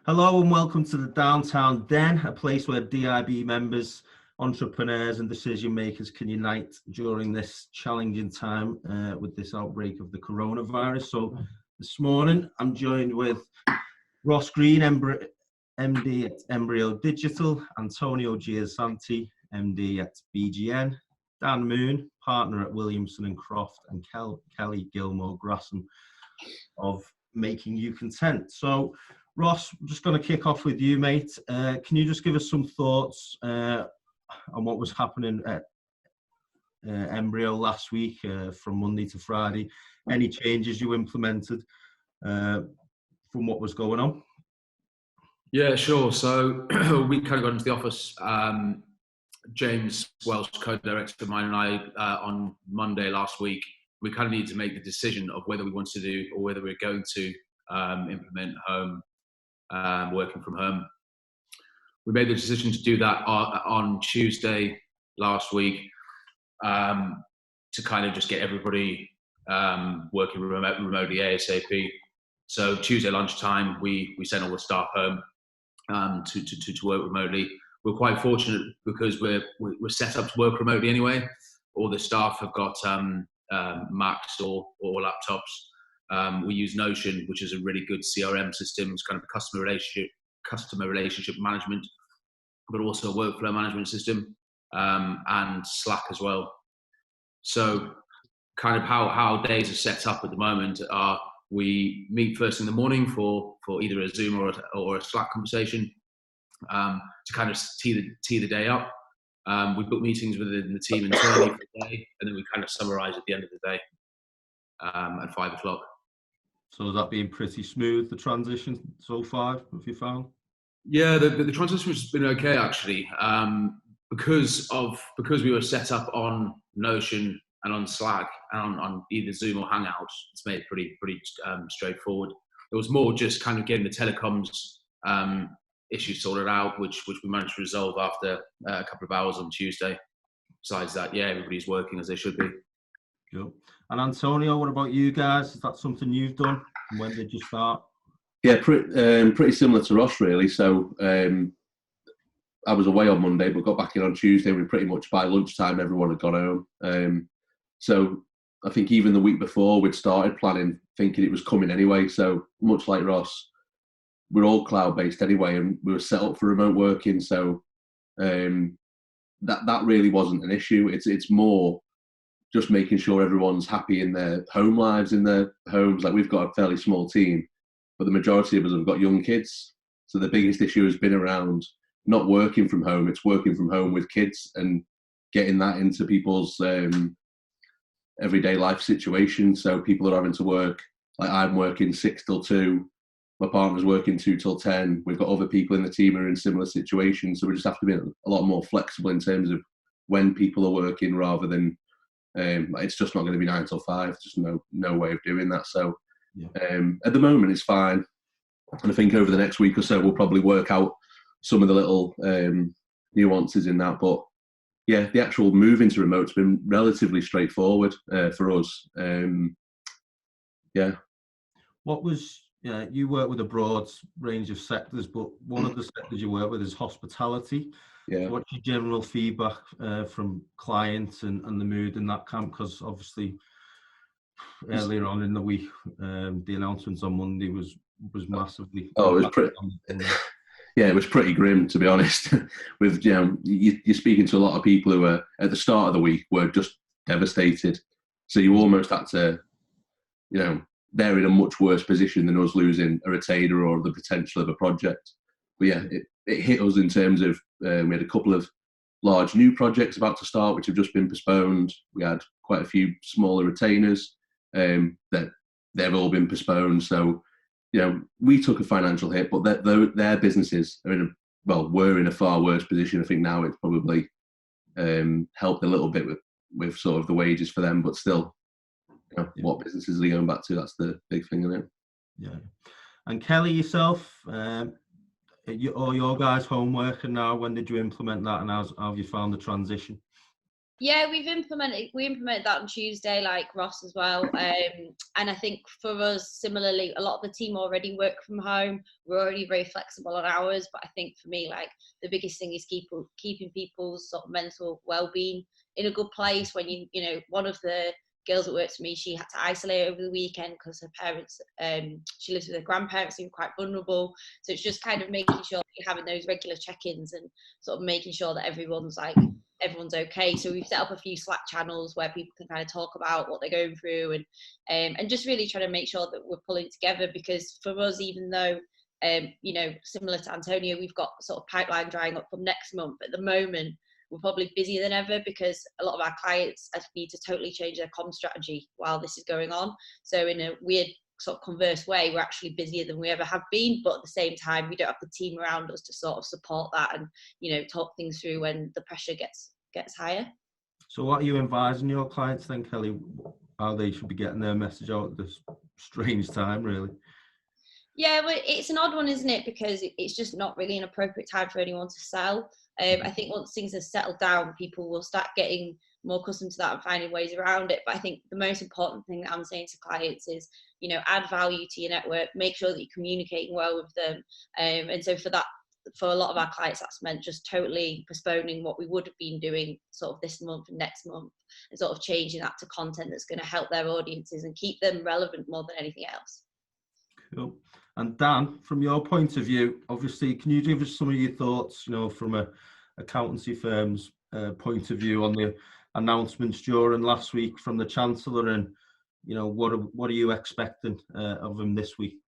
Hello and welcome to the Downtown Den, a place where DIB members, entrepreneurs and decision makers can unite during this challenging time with this outbreak of the coronavirus. So this morning I'm joined with Ross Green, MD at Embryo Digital, Antonio Giansante, MD at BGN, Dan Moon, partner at Williamson Croft, and Kelly Gilmour-Grassam of Making You Content. So Ross, I'm just going to kick off with you, mate. Can you just give us some thoughts on what was happening at Embryo last week from Monday to Friday? Any changes you implemented from what was going on? Yeah, sure. So we kind of got into the office. James Welsh, co-director of mine, and I on Monday last week, we kind of needed to make the decision of whether we wanted to do or whether we were going to implement home working from home. We made the decision to do that on Tuesday last week to kind of just get everybody working remotely ASAP. So Tuesday lunchtime, we sent all the staff home to work remotely. We're quite fortunate because we're set up to work remotely anyway. All the staff have got Macs or laptops. We use Notion, which is a really good CRM system. It's kind of a customer relationship management, but also a workflow management system, and Slack as well. So kind of how days are set up at the moment are we meet first in the morning for either a Zoom or a Slack conversation to kind of tee the day up. We book meetings within the team internally for the day, and then we kind of summarize at the end of the day at 5 o'clock. So has that been pretty smooth, the transition so far, have you found? Yeah, the transition has been okay actually, because we were set up on Notion and on Slack and on either Zoom or Hangouts. It's made it pretty straightforward. It was more just kind of getting the telecoms issues sorted out, which we managed to resolve after a couple of hours on Tuesday. Besides that, yeah, everybody's working as they should be. Cool. And Antonio, what about you guys? Is that something you've done? And when did you start? Yeah, pretty similar to Ross, really. So I was away on Monday, but got back in on Tuesday. We pretty much by lunchtime, everyone had gone home. So I think even the week before, we'd started planning, thinking it was coming anyway. So much like Ross, we're all cloud-based anyway, and we were set up for remote working. So that really wasn't an issue. It's more just making sure everyone's happy in their home lives, in their homes. Like, we've got a fairly small team, but the majority of us have got young kids. So the biggest issue has been around not working from home. It's working from home with kids and getting that into people's everyday life situation. So people are having to work, like I'm working 6 till 2. My partner's working 2 till 10. We've got other people in the team who are in similar situations. So we just have to be a lot more flexible in terms of when people are working, rather than it's just not going to be 9 till 5. Just no way of doing that. So at the moment it's fine, and I think over the next week or so we'll probably work out some of the little nuances in that. But yeah, the actual move into remote's been relatively straightforward for us. Yeah. What was you work with a broad range of sectors, but one of the sectors you work with is hospitality. Yeah. So what's your general feedback from clients and the mood in that camp? Because obviously earlier on in the week, the announcements on Monday was massively. Oh, it was pretty. Yeah, it was pretty grim, to be honest. With you're speaking to a lot of people who were at the start of the week were just devastated. So you almost had to, they're in a much worse position than us losing a retainer or the potential of a project. But yeah, it hit us in terms of we had a couple of large new projects about to start, which have just been postponed. We had quite a few smaller retainers that they've all been postponed. So, we took a financial hit, but their businesses are were in a far worse position. I think now it's probably helped a little bit with sort of the wages for them, but still, what businesses are they going back to? That's the big thing, isn't it? Yeah. And Kelly, yourself, your guys' homework, and now when did you implement that, and how have you found the transition? Yeah, we implemented that on Tuesday, like Ross as well. And I think for us, similarly, a lot of the team already work from home. We're already very flexible on hours. But I think for me, like the biggest thing is keeping people's sort of mental well-being in a good place. When you know, one of the girls that works for me, she had to isolate over the weekend because her parents, she lives with her grandparents who are quite vulnerable. So it's just kind of making sure that you're having those regular check-ins and sort of making sure that everyone's okay. So we've set up a few Slack channels where people can kind of talk about what they're going through and just really trying to make sure that we're pulling together, because for us, even though you know, similar to Antonio, we've got sort of pipeline drying up from next month. At the moment, we're probably busier than ever because a lot of our clients need to totally change their comm strategy while this is going on. So in a weird sort of converse way, we're actually busier than we ever have been, but at the same time, we don't have the team around us to sort of support that and, you know, talk things through when the pressure gets higher. So what are you advising your clients then, Kelly, how they should be getting their message out at this strange time, really? Yeah, well, it's an odd one, isn't it? Because it's just not really an appropriate time for anyone to sell. I think once things have settled down, people will start getting more accustomed to that and finding ways around it. But I think the most important thing that I'm saying to clients is, you know, add value to your network, make sure that you're communicating well with them. And so for that, for a lot of our clients, that's meant just totally postponing what we would have been doing sort of this month and next month and sort of changing that to content that's going to help their audiences and keep them relevant more than anything else. Cool. And Dan, from your point of view, obviously, can you give us some of your thoughts, you know, from a accountancy firm's point of view on the announcements during last week from the Chancellor, and, you know, what are you expecting of him this week?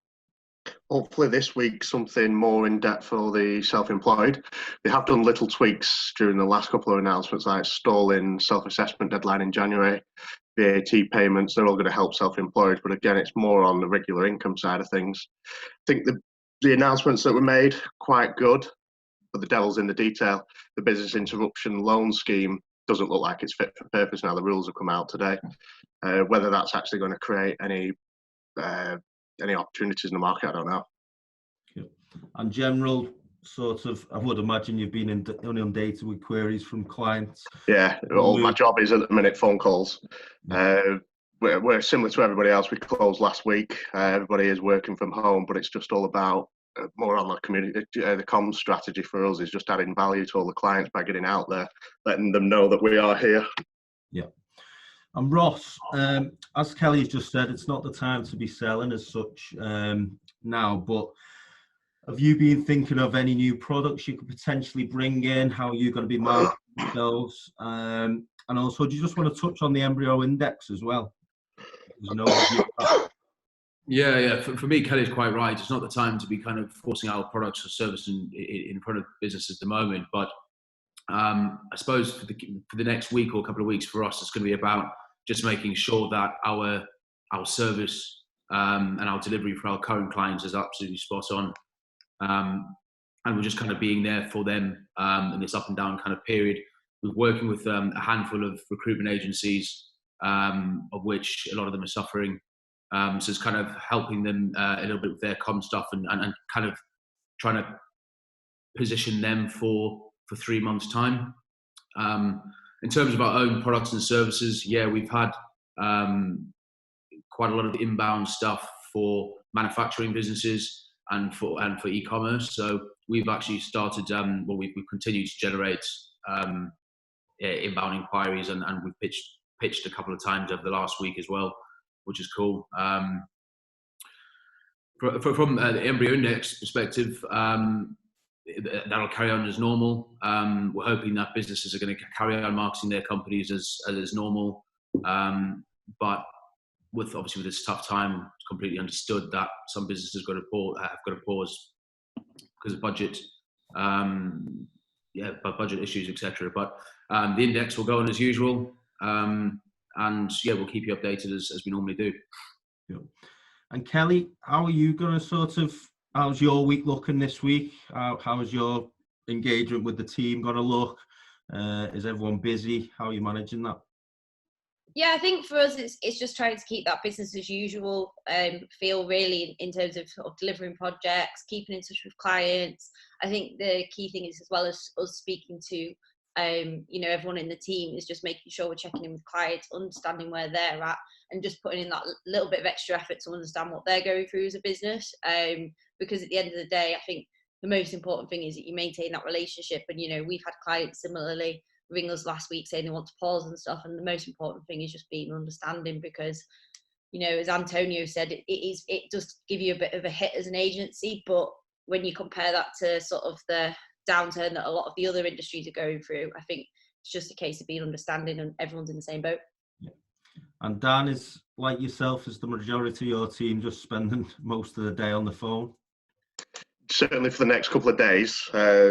Hopefully this week something more in depth for the self-employed. They have done little tweaks during the last couple of announcements, like stalling self-assessment deadline in January, VAT payments. They're all going to help self-employed, but again, it's more on the regular income side of things. I think the announcements that were made, quite good, but the devil's in the detail. The business interruption loan scheme doesn't look like it's fit for purpose now. The rules have come out today. Whether that's actually going to create any opportunities in the market, I don't know. And general sort of, I would imagine you've been inundated with queries from clients. Yeah, all my job is at the minute phone calls. We're similar to everybody else. We closed last week. Everybody is working from home, but it's just all about more on the community. The comms strategy for us is just adding value to all the clients by getting out there, letting them know that we are here. Yeah. And Ross, as Kelly's just said, it's not the time to be selling as such now, but have you been thinking of any new products you could potentially bring in? How are you going to be marketing those? And also, do you just want to touch on the Embryo Index as well? Yeah. For me, Kelly's quite right. It's not the time to be kind of forcing our products or service in front of businesses at the moment. But I suppose for the next week or couple of weeks for us, it's going to be about just making sure that our service and our delivery for our current clients is absolutely spot on. And we're just kind of being there for them in this up and down kind of period. We're working with a handful of recruitment agencies, of which a lot of them are suffering. So it's kind of helping them a little bit with their comm stuff and kind of trying to position them for 3 months' time. In terms of our own products and services, yeah, we've had quite a lot of inbound stuff for manufacturing businesses and for e-commerce. So we've actually started, we've continued to generate inbound inquiries, and we've pitched a couple of times over the last week as well, which is cool. From the Embryo Index perspective, that'll carry on as normal. We're hoping that businesses are going to carry on marketing their companies as normal. But with this tough time, it's completely understood that some businesses have got to pause because of budget, budget issues, etc. But the index will go on as usual, and we'll keep you updated as we normally do. Yeah. And Kelly, how are you going to how's your week looking this week? How is your engagement with the team going to look? Is everyone busy? How are you managing that? Yeah, I think for us, it's just trying to keep that business as usual feel, really, in terms of sort of delivering projects, keeping in touch with clients. I think the key thing is, as well as us speaking to you know, everyone in the team is just making sure we're checking in with clients, understanding where they're at, and just putting in that little bit of extra effort to understand what they're going through as a business. Because at the end of the day, I think the most important thing is that you maintain that relationship. And, you know, we've had clients similarly ring us last week saying they want to pause and stuff. And the most important thing is just being understanding, because, you know, as Antonio said, it does give you a bit of a hit as an agency. But when you compare that to sort of the downturn that a lot of the other industries are going through, I think it's just a case of being understanding and everyone's in the same boat. Yeah. And Dan, is like yourself, is the majority of your team just spending most of the day on the phone? Certainly for the next couple of days,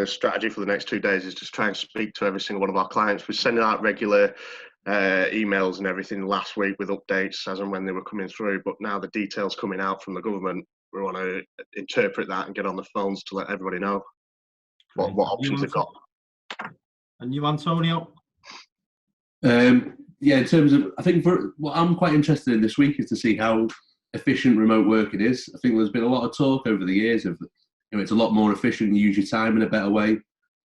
strategy for the next 2 days is just try and speak to every single one of our clients. We're sending out regular emails and everything last week with updates as and when they were coming through, but now the details coming out from the government, we want to interpret that and get on the phones to let everybody know what options they've got. And you, Antonio? Yeah, in terms of, I think what I'm quite interested in this week is to see how efficient remote working is. I think there's been a lot of talk over the years of, you know, it's a lot more efficient, you use your time in a better way.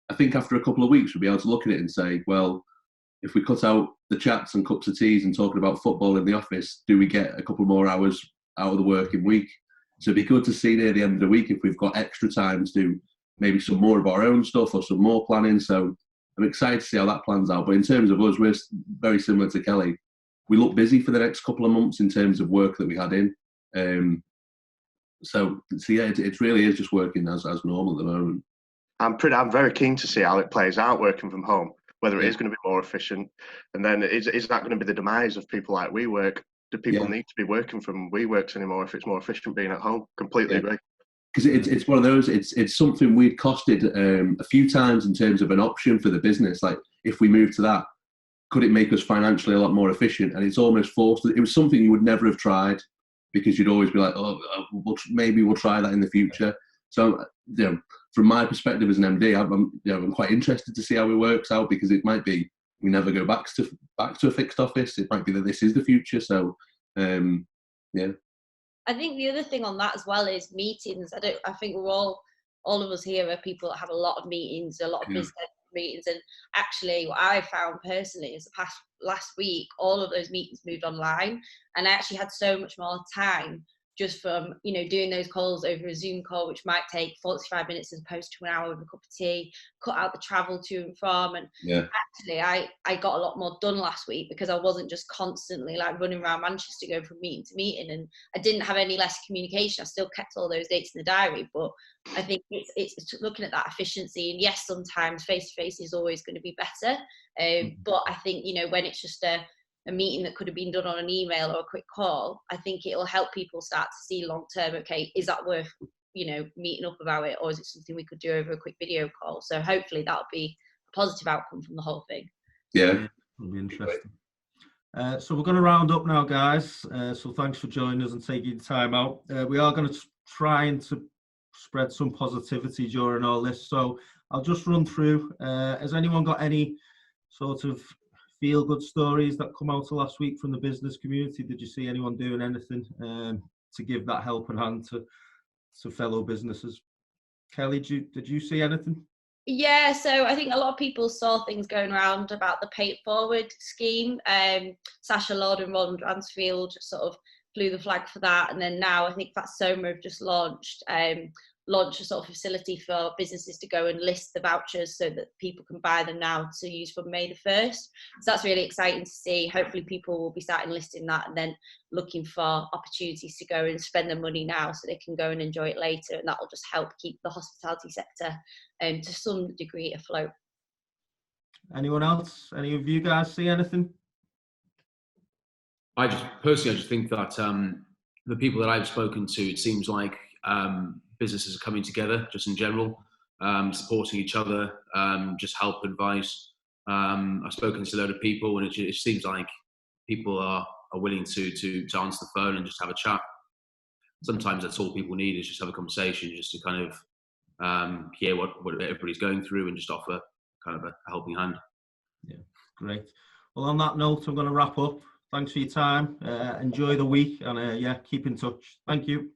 I think after a couple of weeks, we'll be able to look at it and say, well, if we cut out the chats and cups of teas and talking about football in the office, do we get a couple more hours out of the working week? So it'd be good to see near the end of the week if we've got extra time to do maybe some more of our own stuff or some more planning. So I'm excited to see how that plans out. But in terms of us, we're very similar to Kelly. We look busy for the next couple of months in terms of work that we had in. So yeah, it really is just working as normal at the moment. I'm very keen to see how it plays out working from home, whether it is going to be more efficient, and then is that going to be the demise of people like WeWork? Do people need to be working from WeWorks anymore if it's more efficient being at home? Completely agree. Because it's one of those, it's something we'd costed a few times in terms of an option for the business. Like, if we move to that, could it make us financially a lot more efficient? And it's almost forced. It was something you would never have tried, because you'd always be like, maybe we'll try that in the future. So, you know, from my perspective as an MD, I'm quite interested to see how it works out, because it might be we never go back to a fixed office. It might be that this is the future. So, yeah. I think the other thing on that as well is meetings. I think we're all of us here are people that have a lot of meetings, a lot of business meetings. And actually what I found personally is last week, all of those meetings moved online, and I actually had so much more time just from, you know, doing those calls over a Zoom call, which might take 45 minutes as opposed to an hour with a cup of tea, cut out the travel to and from. And actually I got a lot more done last week because I wasn't just constantly like running around Manchester going from meeting to meeting, and I didn't have any less communication. I still kept all those dates in the diary, but I think it's looking at that efficiency. And yes, sometimes face-to-face is always going to be better. But I think, you know, when it's just a meeting that could have been done on an email or a quick call, I think it'll help people start to see long term, okay, is that worth, you know, meeting up about it, or is it something we could do over a quick video call? So hopefully that'll be a positive outcome from the whole thing. Yeah, it'll be interesting. So we're going to round up now, guys. So thanks for joining us and taking time out. We are going to try and to spread some positivity during all this. So I'll just run through. Has anyone got any sort of feel-good stories that come out of last week from the business community? Did you see anyone doing anything to give that helping hand to fellow businesses? Kelly, did you see anything? Yeah, so I think a lot of people saw things going around about the Pay It Forward scheme. Sacha Lord and Roland Ransfield sort of flew the flag for that, and then now I think that Soma have just launched a sort of facility for businesses to go and list the vouchers so that people can buy them now to use from May the 1st. So that's really exciting to see. Hopefully people will be starting listing that and then looking for opportunities to go and spend their money now so they can go and enjoy it later, and that will just help keep the hospitality sector to some degree afloat. Anyone else? Any of you guys see anything? I just think that the people that I've spoken to, it seems like businesses are coming together just in general, supporting each other, just help, advice. I've spoken to a load of people, and it seems like people are willing to answer the phone and just have a chat. Sometimes that's all people need, is just have a conversation, just to kind of hear what everybody's going through and just offer kind of a helping hand. Yeah, great. Well, on that note, I'm going to wrap up. Thanks for your time. Enjoy the week, and yeah, keep in touch. Thank you.